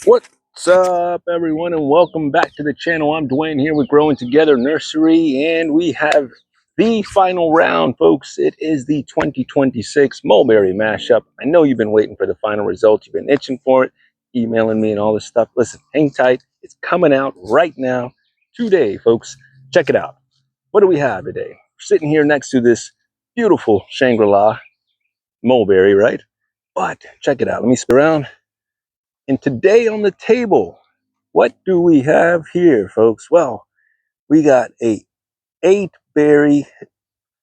What's up, everyone, and welcome back to the channel. I'm Dwayne here with Growing Together Nursery, and we have the final round, folks. It is the 2026 Mulberry mashup. I know you've been waiting for the final results. You've been itching for it, emailing me and all this stuff. Listen, hang tight. It's coming out right now, today, folks. Check it out. What do we have today? We're sitting here next to this beautiful Shangri-La Mulberry, right? But check it out. Let me spin around. And today on the table, what do we have here, folks? Well, we got a 8-berry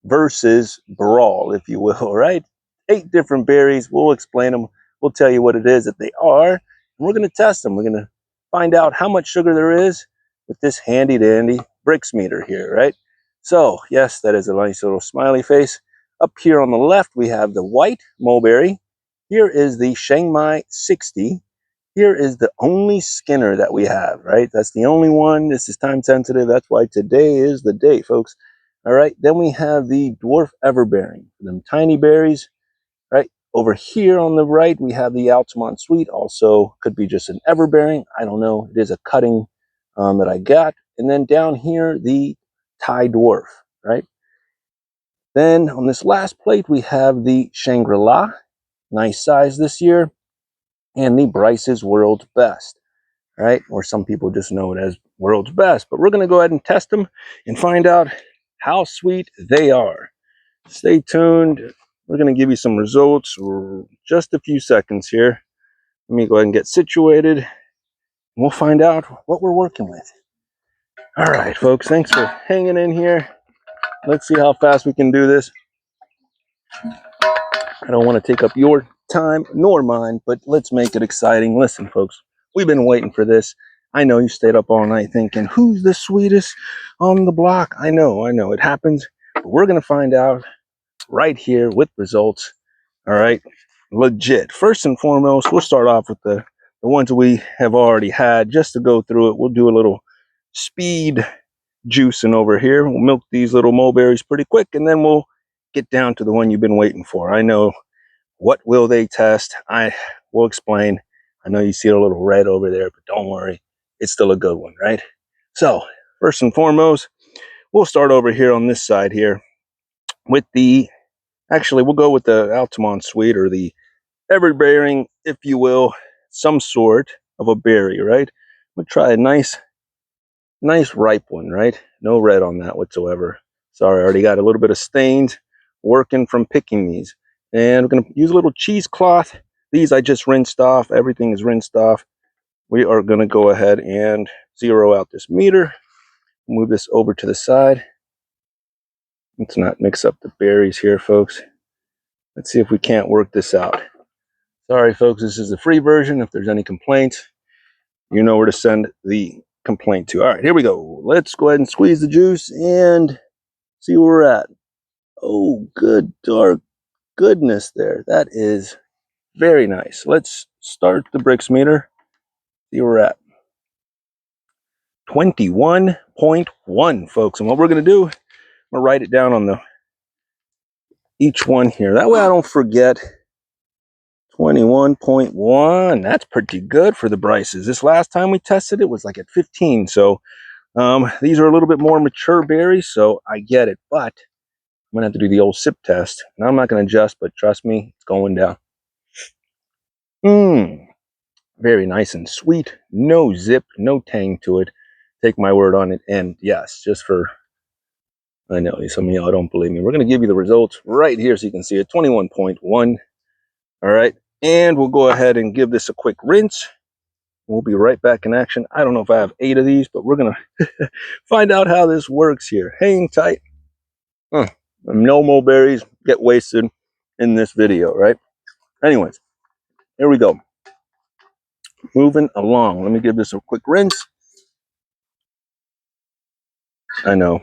versus brawl, if you will, right? 8 different berries. We'll explain them. We'll tell you what it is that they are. And we're going to test them. We're going to find out how much sugar there is with this handy dandy Brix meter here, right? So, yes, that is a nice little smiley face. Up here on the left, we have the white mulberry. Here is the Chiang Mai 60. Here is the only Skinner that we have, right? That's the only one. This is time sensitive. That's why today is the day, folks. All right. Then we have the Dwarf Everbearing, them tiny berries, right? Over here on the right, we have the Altamont Sweet. Also, could be just an Everbearing. I don't know. It is a cutting that I got. And then down here, the Thai Dwarf, right? Then on this last plate, we have the Shangri-La. Nice size this year. And the Bryces World Best, right? Or some people just know it as World's Best. But we're going to go ahead and test them and find out how sweet they are. Stay tuned. We're going to give you some results for just a few seconds here. Let me go ahead and get situated. And we'll find out what we're working with. All right, folks. Thanks for hanging in here. Let's see how fast we can do this. I don't want to take up your time nor mine, but let's make it exciting. Listen, folks, we've been waiting for this. I know you stayed up all night thinking, who's the sweetest on the block? I know, it happens. But we're going to find out right here with results. All right, legit. First and foremost, we'll start off with the ones we have already had. Just to go through it, we'll do a little speed juicing over here. We'll milk these little mulberries pretty quick, and then we'll get down to the one you've been waiting for. I know. What will they test? I will explain. I know you see a little red over there, but don't worry. It's still a good one, right? So, first and foremost, we'll start over here on this side here with actually, we'll go with the Altamont Sweet, or the Everbearing, if you will, some sort of a berry, right? I'm going to try a nice ripe one, right? No red on that whatsoever. Sorry, I already got a little bit of stains working from picking these. And we're going to use a little cheesecloth. These I just rinsed off. Everything is rinsed off. We are going to go ahead and zero out this meter. Move this over to the side. Let's not mix up the berries here, folks. Let's see if we can't work this out. Sorry, folks, this is the free version. If there's any complaints, you know where to send the complaint to. All right, here we go. Let's go ahead and squeeze the juice and see where we're at. Oh, good dark goodness there. That is very nice. Let's start the Brix meter. See where we're at. 21.1, folks. And what we're going to do, I'm going to write it down on each one here. That way I don't forget. 21.1. That's pretty good for the Bryces. This last time we tested it was like at 15. So these are a little bit more mature berries, so I get it. But I'm going to have to do the old sip test. And I'm not going to adjust, but trust me, it's going down. Very nice and sweet. No zip, no tang to it. Take my word on it. And yes, just for, I know some of y'all don't believe me. We're going to give you the results right here so you can see it. 21.1. All right. And we'll go ahead and give this a quick rinse. We'll be right back in action. I don't know if I have 8 of these, but we're going to find out how this works here. Hang tight. No mulberries get wasted in this video, right? Anyways, here we go. Moving along. Let me give this a quick rinse. I know.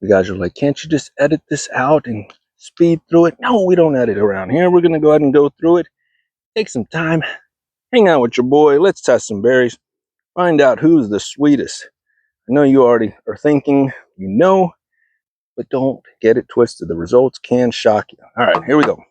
You guys are like, can't you just edit this out and speed through it? No, we don't edit around here. We're going to go ahead and go through it. Take some time. Hang out with your boy. Let's test some berries. Find out who's the sweetest. I know you already are thinking, you know, but don't get it twisted. The results can shock you. All right, here we go.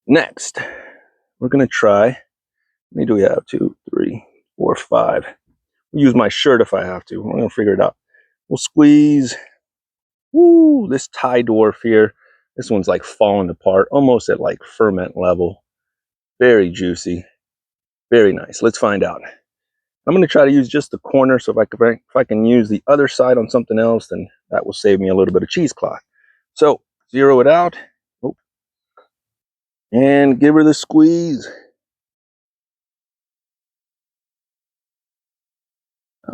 Next, we're going to try many do we have? 2, 3, 4, 5. I'll use my shirt if I have to. We're going to figure it out. We'll squeeze. Woo, this Thai dwarf here. This one's like falling apart, almost at like ferment level. Very juicy. Very nice. Let's find out. I'm going to try to use just the corner, so if I can use the other side on something else, then that will save me a little bit of cheesecloth. So, zero it out. Oh, and give her the squeeze.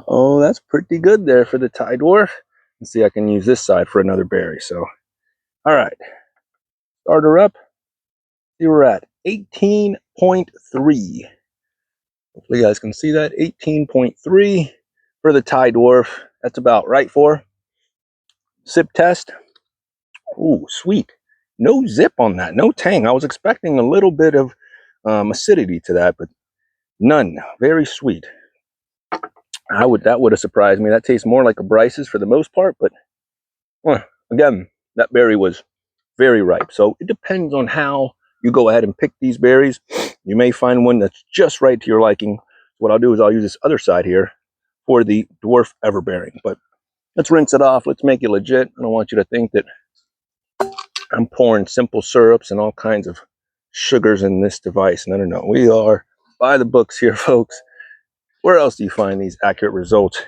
Oh, that's pretty good there for the Thai dwarf. Let's see, I can use this side for another berry. So, all right. Start her up. See, we're at 18.3. Hopefully you guys can see that. 18.3 for the Thai dwarf. That's about right for sip test. Ooh, sweet. No zip on that. No tang. I was expecting a little bit of acidity to that, but none. Very sweet. That would have surprised me. That tastes more like a Bryce's for the most part, but again, that berry was very ripe. So it depends on how you go ahead and pick these berries. You may find one that's just right to your liking. What I'll do is I'll use this other side here for the Dwarf Everbearing. But let's rinse it off. Let's make it legit. I don't want you to think that I'm pouring simple syrups and all kinds of sugars in this device. No, no, no. We are by the books here, folks. Where else do you find these accurate results?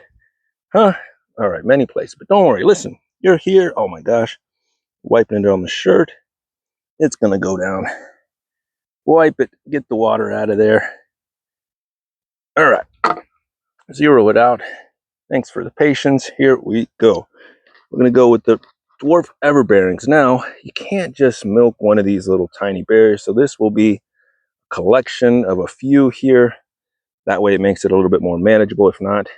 Huh? All right, many places. But don't worry. Listen, you're here. Oh, my gosh. Wiping it on the shirt. It's going to go down. Wipe it. Get the water out of there. All right. Zero it out. Thanks for the patience. Here we go. We're going to go with the Dwarf Everbearings. Now, you can't just milk one of these little tiny berries. So this will be a collection of a few here. That way it makes it a little bit more manageable. If not,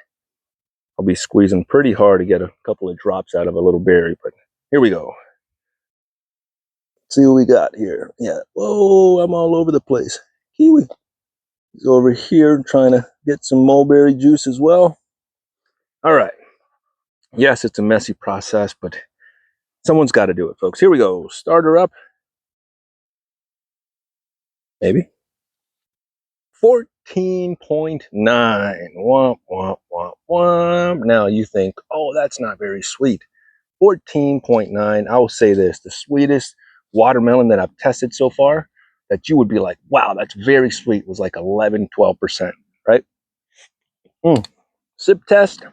I'll be squeezing pretty hard to get a couple of drops out of a little berry. But here we go. Let's see what we got here. Yeah. Whoa, I'm all over the place. Kiwi. He's over here trying to get some mulberry juice as well. All right. Yes, it's a messy process, but someone's got to do it, folks. Here we go. Start her up. Maybe. 14.9. Womp, womp, womp, womp. Now you think, oh, that's not very sweet. 14.9. I will say this, the sweetest watermelon that I've tested so far, that you would be like, wow, that's very sweet, was like 11, 12%, right? Sip test.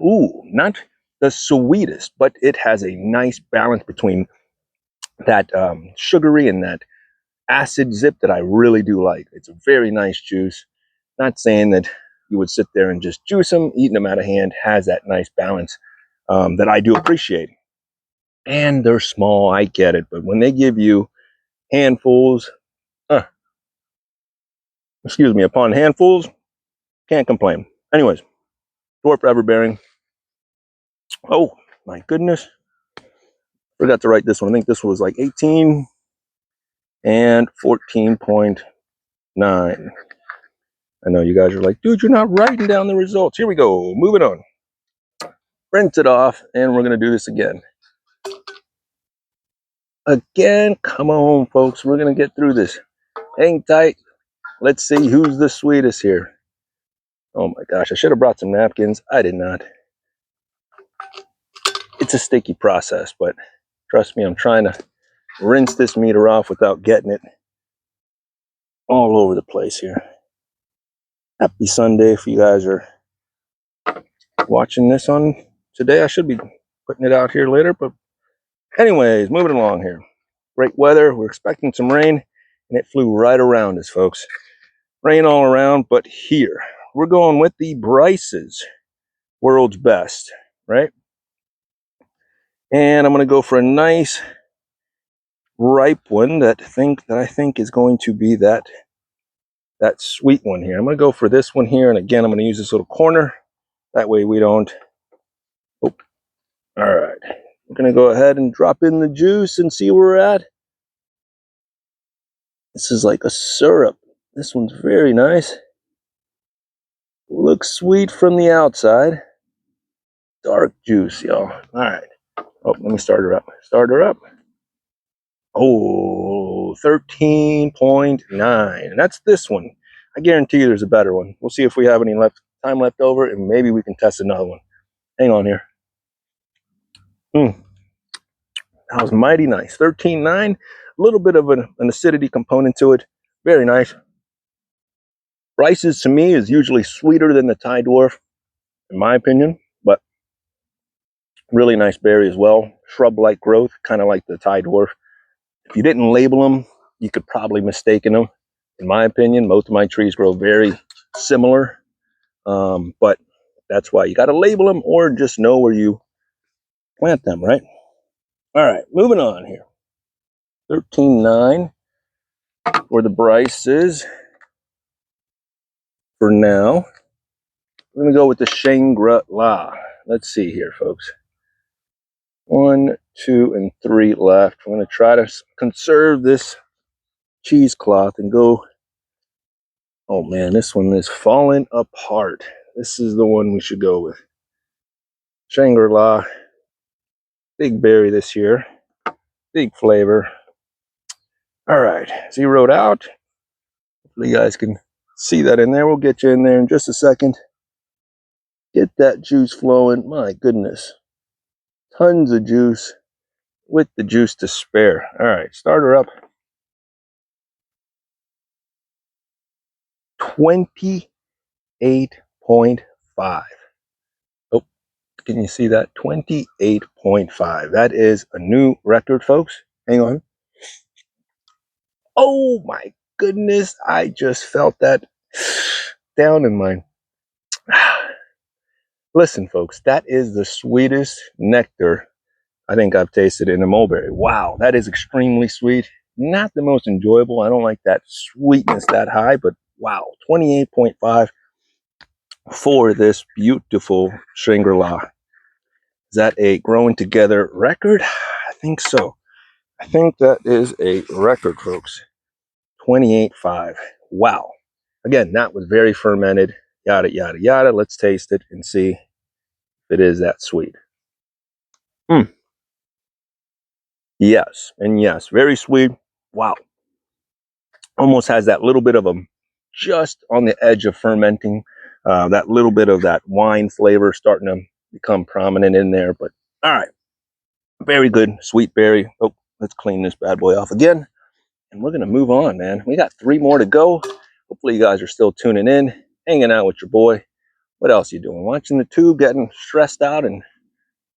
Ooh, not the sweetest, but it has a nice balance between that sugary and that acid zip that I really do like. It's a very nice juice. Not saying that you would sit there and just juice them. Eating them out of hand has that nice balance that I do appreciate. And they're small, I get it. But when they give you handfuls, excuse me, upon handfuls, can't complain. Anyways, Dwarf Everbearing. Oh, my goodness. Forgot to write this one. I think this was like 18 and 14.9. I know you guys are like, dude, you're not writing down the results. Here we go. Moving on. Rinse it off, and we're going to do this again. Again, come on, folks. We're going to get through this. Hang tight. Let's see who's the sweetest here. Oh, my gosh. I should have brought some napkins. I did not. It's a sticky process, but trust me, I'm trying to rinse this meter off without getting it all over the place here. Happy Sunday if you guys are watching this on today. I should be putting it out here later, but anyways, moving along here. Great weather. We're expecting some rain, and it flew right around us, folks. Rain all around, but here we're going with the Bryces World's Best, right? And I'm going to go for a nice ripe one that I think is going to be that sweet one here. I'm going to go for this one here, and again, I'm going to use this little corner. That way we don't. Oh, all right. We're going to go ahead and drop in the juice and see where we're at. This is like a syrup. This one's very nice. Looks sweet from the outside. Dark juice, y'all. All right. Oh, let me start her up. Start her up. Oh, 13.9. And that's this one. I guarantee you there's a better one. We'll see if we have any time left over, and maybe we can test another one. Hang on here. That was mighty nice. 13.9, a little bit of an acidity component to it. Very nice. Bryce's to me is usually sweeter than the Thai Dwarf, in my opinion, but really nice berry as well. Shrub-like growth, kind of like the Thai Dwarf. If you didn't label them, you could probably mistake them. In my opinion, most of my trees grow very similar, but that's why you got to label them or just know where you plant them, right? All right, moving on here. 13.9 for the Bryces. For now, we're going to go with the ShanGri. Let's see here, folks. 1, 2, and 3 left. I'm going to try to conserve this cheesecloth and go. Oh man, this one is falling apart. This is the one we should go with. ShanGri. Big berry this year. Big flavor. All right, zeroed out. Hopefully you guys can see that in there. We'll get you in there in just a second. Get that juice flowing. My goodness. Tons of juice with the juice to spare. All right, start her up. 28.5. Oh, can you see that? 28.5. That is a new record, folks. Hang on. Oh my goodness, I just felt that down in my... Listen, folks, that is the sweetest nectar I think I've tasted in a mulberry. Wow, that is extremely sweet. Not the most enjoyable. I don't like that sweetness that high, but wow, 28.5 for this beautiful ShanGri. Is that a growing together record? I think so. I think that is a record, folks. 28.5. Wow. Again, that was very fermented. Yada, yada, yada. Let's taste it and see if it is that sweet. Yes, and yes, very sweet. Wow. Almost has that little bit of a, just on the edge of fermenting, that little bit of that wine flavor starting to become prominent in there. But all right, very good, sweet berry. Oh, let's clean this bad boy off again. And we're going to move on, man. We got 3 more to go. Hopefully you guys are still tuning in, hanging out with your boy. What else you doing? Watching the tube, getting stressed out and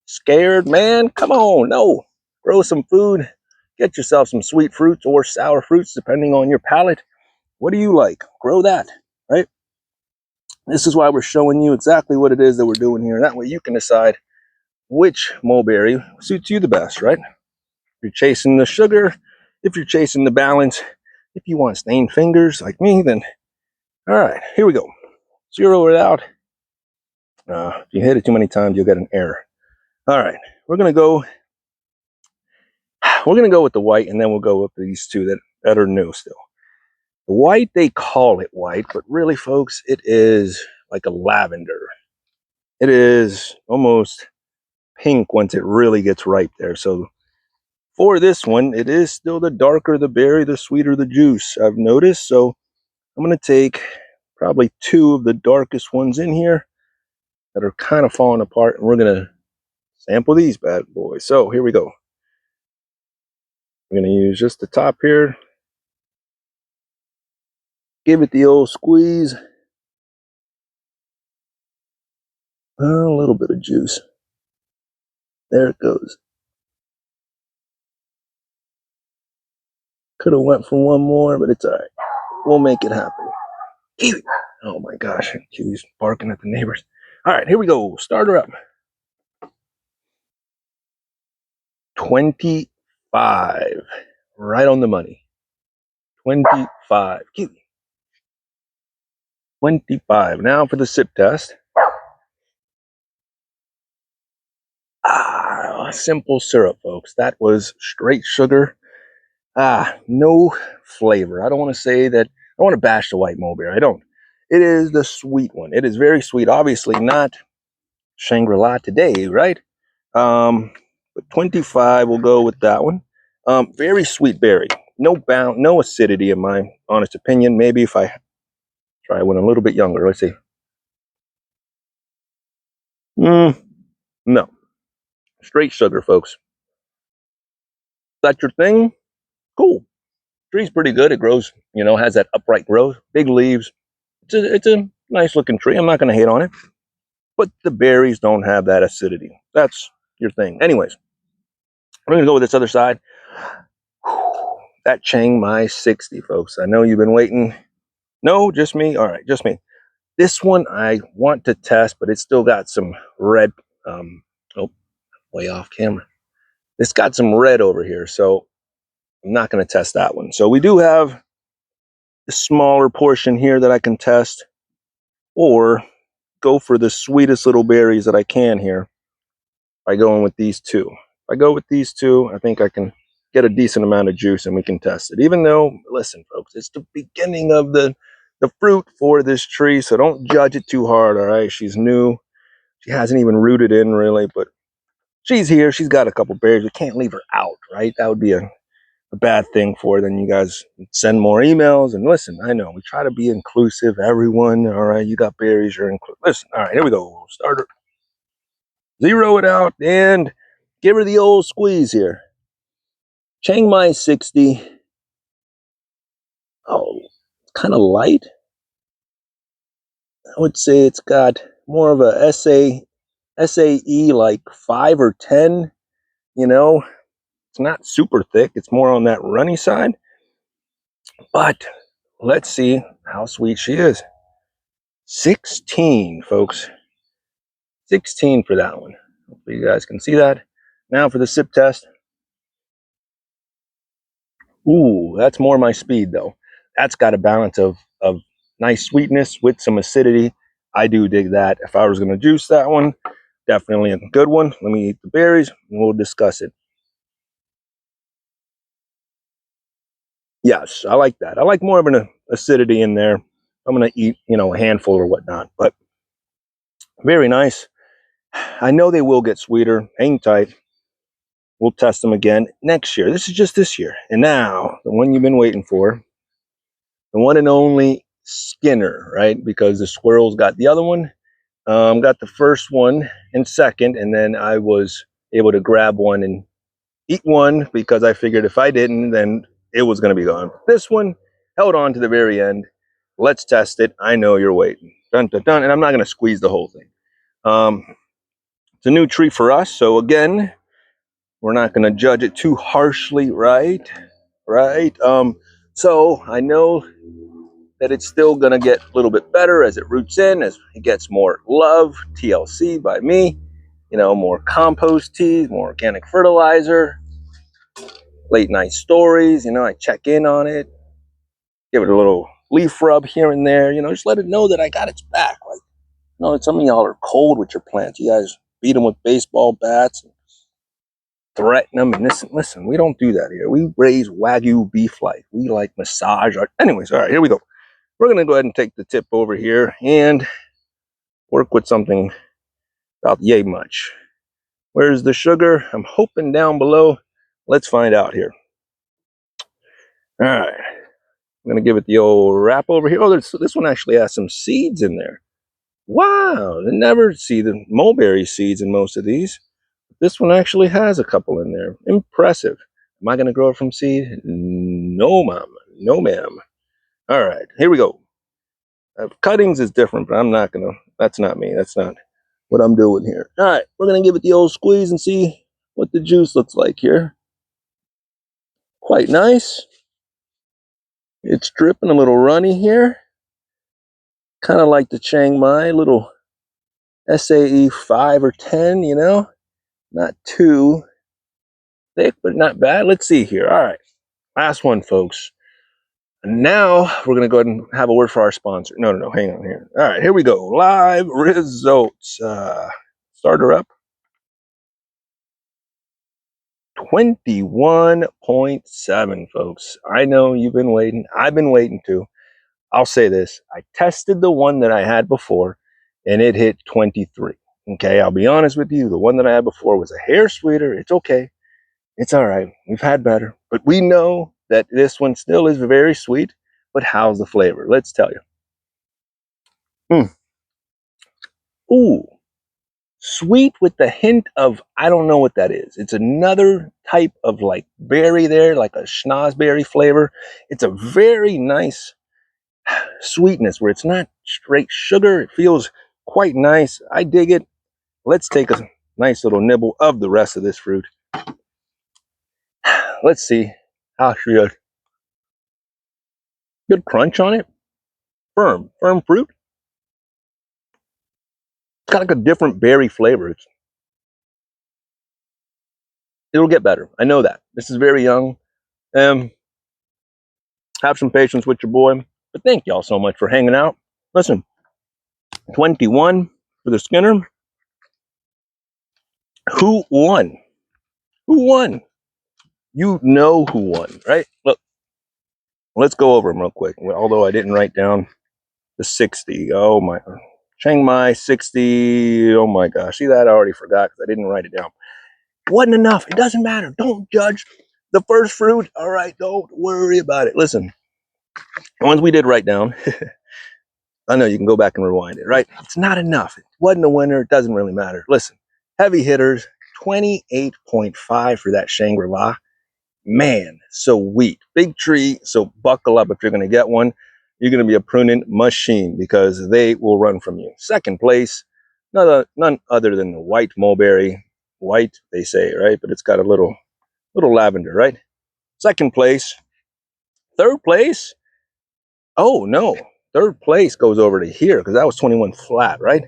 scared? Man, come on. No. Grow some food. Get yourself some sweet fruits or sour fruits, depending on your palate. What do you like? Grow that, right? This is why we're showing you exactly what it is that we're doing here. That way you can decide which mulberry suits you the best, right? If you're chasing the sugar, if you're chasing the balance, if you want stained fingers like me, then all right, here we go. Zero it out. If you hit it too many times, you'll get an error. All right, we're gonna go with the white, and then we'll go with these two that are new still. The white, they call it white, but really, folks, it is like a lavender. It is almost pink once it really gets ripe there. So for this one, it is still the darker the berry, the sweeter the juice, I've noticed. So I'm going to take probably 2 of the darkest ones in here that are kind of falling apart, and we're going to sample these bad boys. So here we go. I'm going to use just the top here. Give it the old squeeze. A little bit of juice. There it goes. Could have went for one more, but it's all right. We'll make it happen. Kiwi. Oh my gosh, Kiwi's barking at the neighbors. All right, here we go. Start her up. 25. Right on the money. 25. Kiwi. 25. Now for the sip test. Simple syrup, folks. That was straight sugar. No flavor. I don't want to say that. I want to bash the white mulberry. I don't. It is the sweet one. It is very sweet. Obviously not ShanGri today, right? But 25, we'll go with that one. Very sweet berry. No acidity in my honest opinion. Maybe if I Try one a little bit younger. Let's see. No. Straight sugar, folks. That's your thing? Cool. Tree's pretty good. It grows, has that upright growth, big leaves. It's a nice looking tree. I'm not going to hate on it. But the berries don't have that acidity. That's your thing. Anyways, we're going to go with this other side. That Chiang Mai 60, folks. I know you've been waiting. No, just me? All right, just me. This one I want to test, but it's still got some red. Oh, way off camera. It's got some red over here, so I'm not going to test that one. So we do have a smaller portion here that I can test, or go for the sweetest little berries that I can here by going with these two. If I go with these two, I think I can get a decent amount of juice and we can test it. Even though, listen, folks, it's the beginning of the fruit for this tree, so don't judge it too hard, all right? She's new. She hasn't even rooted in, really, but she's here. She's got a couple berries. We can't leave her out, right? That would be a bad thing for her. Then you guys send more emails. And listen, I know we try to be inclusive. Everyone, all right, you got berries, you're inclusive. Listen, all right, here we go. We'll start her. Zero it out and give her the old squeeze here. Chiang Mai 60. Oh, it's kind of light. I would say it's got more of a SAE like 5 or 10. It's not super thick. It's more on that runny side. But let's see how sweet she is. 16, folks. 16 for that one. Hopefully you guys can see that. Now for the sip test. Ooh, that's more my speed though. That's got a balance of nice sweetness with some acidity. I do dig that. If I was going to juice that one, definitely a good one. Let me eat the berries and we'll discuss it. Yes, I like that. I like more of an acidity in there. I'm going to eat, a handful or whatnot, but very nice. I know they will get sweeter. Hang tight. We'll test them again next year. This is just this year. And now, the one you've been waiting for, the one and only Skinner, right? Because the squirrels got the other one. Got the first one and second, and then I was able to grab one and eat one because I figured if I didn't, then it was going to be gone. This one held on to the very end. Let's test it. I know you're waiting. Dun, dun, dun. And I'm not going to squeeze the whole thing. It's a new tree for us. So again, we're not going to judge it too harshly, right? Right. So I know that it's still going to get a little bit better as it roots in, as it gets more love, TLC by me, more compost teas, more organic fertilizer, late night stories, I check in on it, give it a little leaf rub here and there, just let it know that I got its back. Like, some of y'all are cold with your plants. You guys beat them with baseball bats and threaten them. And listen, we don't do that here. We raise Wagyu beef like. We like massage. Anyways, all right, here we go. We're going to go ahead and take the tip over here and work with something about yay much. Where's the sugar? I'm hoping down below. Let's find out here. All right. I'm going to give it the old wrap over here. Oh, this one actually has some seeds in there. Wow. I never see the mulberry seeds in most of these. This one actually has a couple in there. Impressive. Am I going to grow it from seed? No, ma'am. No, ma'am. All right. Here we go. Cuttings is different, but I'm not going to. That's not me. That's not what I'm doing here. All right. We're going to give it the old squeeze and see what the juice looks like here. Quite nice. It's dripping a little runny here. Kind of like the Chiang Mai, little SAE 5 or 10, not too thick, but not bad. Let's see here. All right. Last one, folks. And now we're going to go ahead and have a word for our sponsor. No. Hang on here. All right. Here we go. Live results. Start her up. 21.7, folks. I know you've been waiting. I've been waiting too. I'll say this. I tested the one that I had before and it hit 23. Okay, I'll be honest with you. The one that I had before was a hair sweeter. It's okay. It's all right. We've had better. But we know that this one still is very sweet. But how's the flavor? Let's tell you. Mm. Ooh, sweet with the hint of, I don't know what that is. It's another type of like berry there, like a schnozberry flavor. It's a very nice sweetness where it's not straight sugar. It feels quite nice. I dig it. Let's take a nice little nibble of the rest of this fruit. Let's see how good. Good crunch on it. Firm fruit. It's got like a different berry flavor. It'll get better. I know that. This is very young. Have some patience with your boy. But thank y'all so much for hanging out. Listen, 21 for the Skinner. Who won? Who won? You know who won, right? Look, let's go over them real quick. Although I didn't write down the 60. Oh my. Chiang Mai 60. Oh my gosh. See that? I already forgot because I didn't write it down. Wasn't enough. It doesn't matter. Don't judge the first fruit. All right. Don't worry about it. Listen, the ones we did write down. I know you can go back and rewind it, right? It's not enough. It wasn't a winner. It doesn't really matter. Listen, heavy hitters, 28.5 for that Shangri-La. Man, so weak. Big tree, so buckle up if you're going to get one. You're going to be a pruning machine because they will run from you. Second place, none other than the white mulberry. White, they say, right? But it's got a little lavender, right? Second place. Third place. Oh, no. Third place goes over to here because that was 21 flat, right?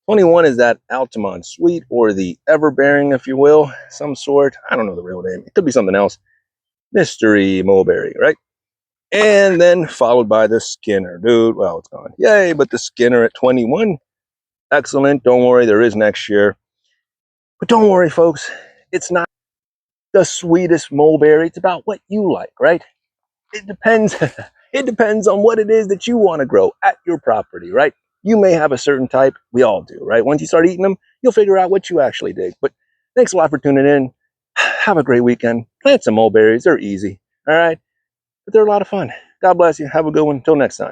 21 is that Altamont Sweet or the Everbearing, if you will, some sort. I don't know the real name. It could be something else. Mystery Mulberry, right? And then followed by the Skinner. Dude, well, it's gone. Yay, but the Skinner at 21. Excellent. Don't worry, there is next year. But don't worry, folks. It's not the sweetest mulberry. It's about what you like, right? It depends. It depends on what it is that you want to grow at your property, right? You may have a certain type. We all do, right? Once you start eating them, you'll figure out what you actually dig. But thanks a lot for tuning in. Have a great weekend. Plant some mulberries. They're easy, all right? But they're a lot of fun. God bless you. Have a good one. Until next time.